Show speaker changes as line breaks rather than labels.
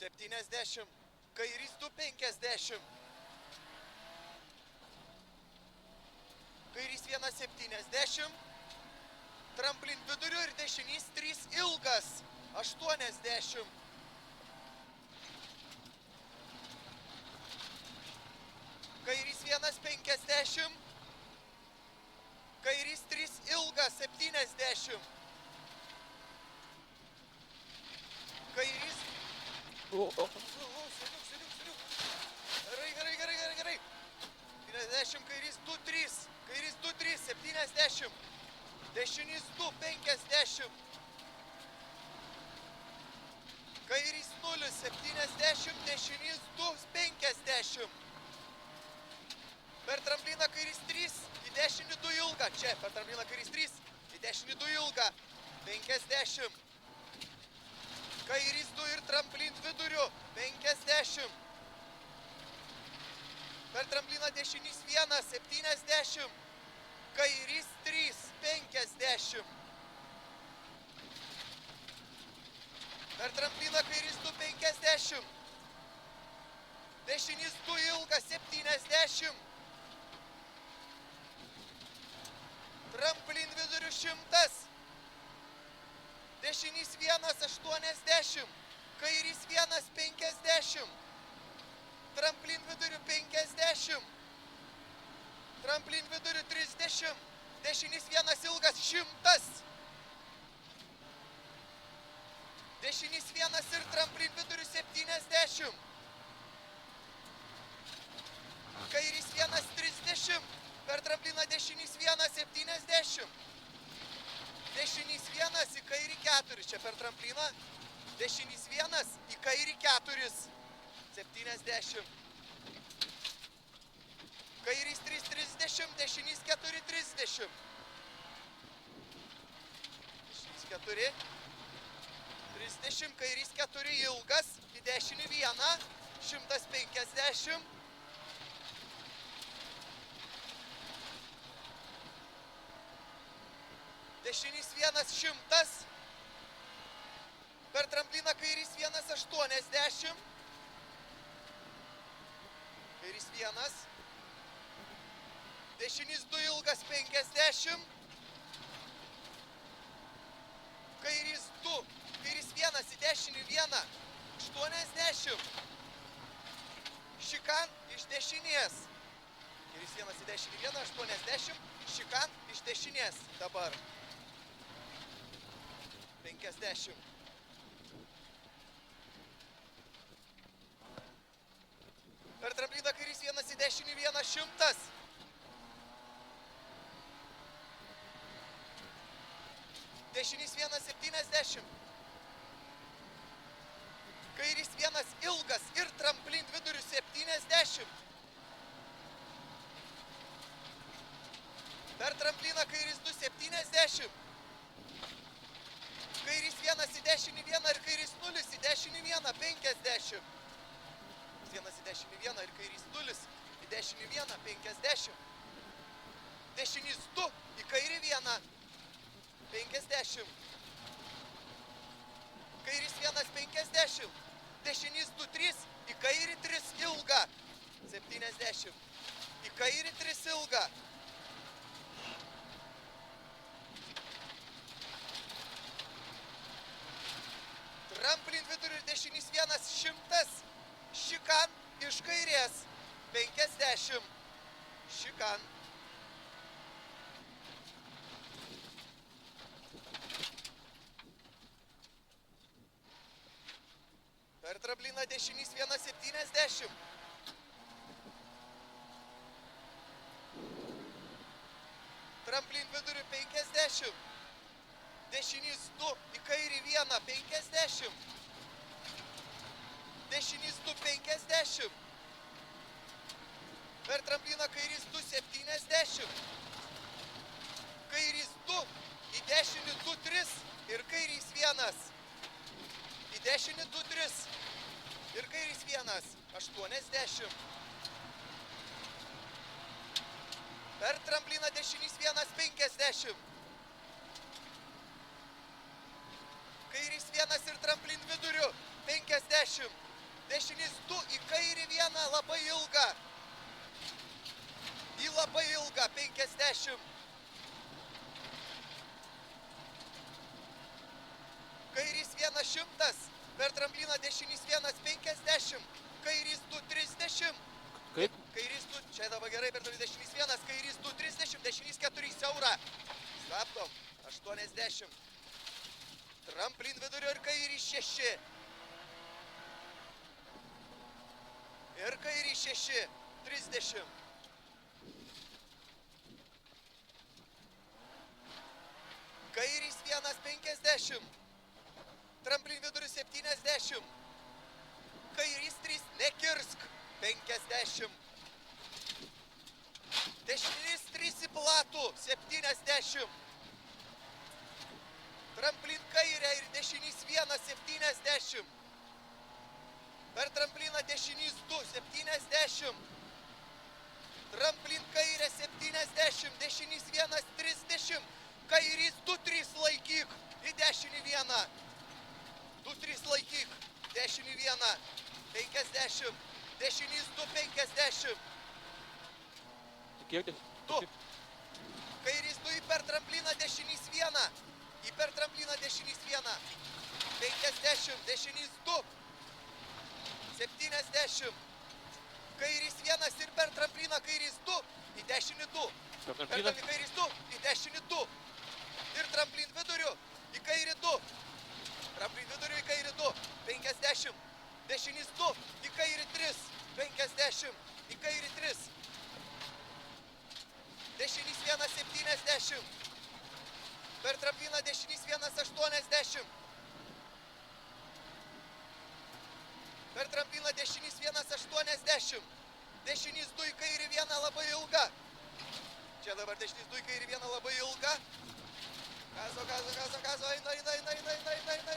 70, kairys 250, kairys 170, tramplin viduriu ir dešinys 3 ilgas 80, kairys 150, kairys 3 ilgas 70, kairys Gerai. 70, kairys 2-3, kairys 2-3, 70, dešinys 2-50, kairys 0-70, dešinys 2-50, per trampliną kairys 3, į dešinį 2 ilgą, čia per trampliną kairys 3, į dešinį 2 ilgą, 50, kairys 2 ir tramplin viduriu, 50. Per trampliną dešinys 1, 70. Kairys 3, 50. Per trampliną kairys 2, 50. Dešinys 2 ilgas, 70. Tramplin viduriu 100. Dešinys 1, 80. Kairys 1, 50. Tramplin viduriu 50. Tramplin viduriu 30. Dešinys 1 ilgas 100. Dešinys 1 ir tramplin viduriu 70. Kairys 1 30. Per trampliną dešinys 1 70. Dešinys 1 į kairį 4. Čia per trampliną. Dešinys 1 į kairį 4. 70. Kairys 3 30. Dešinys 4 30. Dešinys 4 30. Kairys 4 ilgas. Į dešinį 1. 150. Dešinys 1 100. Per trampliną kairys 1 80. Kairys 1. Dešinys 2 ilgas 50. Kairys 2. Kairys 1 į dešinį 1. 80. Šikan iš dešinės. Kairys 1 į dešinį 1. 80. Šikan iš dešinės dabar. 50. Per trampliną kairys 1 į dešinį 1 100. Dešinys 1 70. Kairys 1 ilgas ir tramplin viduriu 70. Per trampliną kairys 2 70. Kairys 1 į dešinį 1 ir kairys 0 į dešinį 1 50. 1 į dešinį 1 ir kairys 0 į dešinį 1 50. Dešinys 2 į kairį 1 50. Kairys 1 50. Dešinys 2 3 į kairį 3 ilgą 70. Į kairį 3 ilgą. Tramplin viduriu ir dešinys 1 100. Šikan iš kairės 50. Šikan. Per trampliną dešinys 1 70. Tramplin viduriu 50. Dešinys 2 į kairį 1 50. Dešinys 2 50. Per trampliną kairys 2 70. Kairys 2 į dešinį 2 3 ir kairys 1. Į dešinį 2 3 ir kairys 1 80. Per trampliną dešinys 1 50. Kairys 1 ir tramplin viduriu 50. Per trampliną dešinys 1,50. Kairys 2,30.
Kaip?
Kairys 2, čia dabar gerai, per trampliną dešinys 1, kairys 2,30, dešinys 4 siaura. Stabdom, 80. Tramplin vidurio ir kairys 6. Ir kairys 6, 30. Kairys 1,50. Tramplin vidurius 70. Kairys 3, nekirsk, 50. Dešinys 3 į platų, 70. Tramplin kairę ir dešinys 1, 70. Per trampliną dešinys 2, 70. Tramplin kairę 70, dešinys 1, 30. Kairys 2-3 laikyk, į dešinį 1. 2-3 laikyk, dešinį 1, 50. Dešinys 2,50.
Kiek tai?
2. Kairys 2 į per trampliną, dešinys 1. Į per trampliną dešinys 1. 50, dešinys 2. 70. Kairys 1 ir per trampliną, kairys 2. Į dešinį 2.
Per
Per
trampliną?
trampliną kairys 2, į dešinį 2. Ir tramplin viduriu, į kairį 2. Tramplin viduriu, į kairį 2. 50. Dešinys 2, į kairį 3. 50. Į kairį 3. Dešinys 1,70. Per trampliną dešinys 1,80. Per trampliną dešinys 1,80. Dešinys 2 į kairį 1 labai ilga. Čia dabar dešinys 2 į kairį 1 labai ilga. Gazo, gazo, gazo, gazo, eina, eina, eina, eina, eina, eina,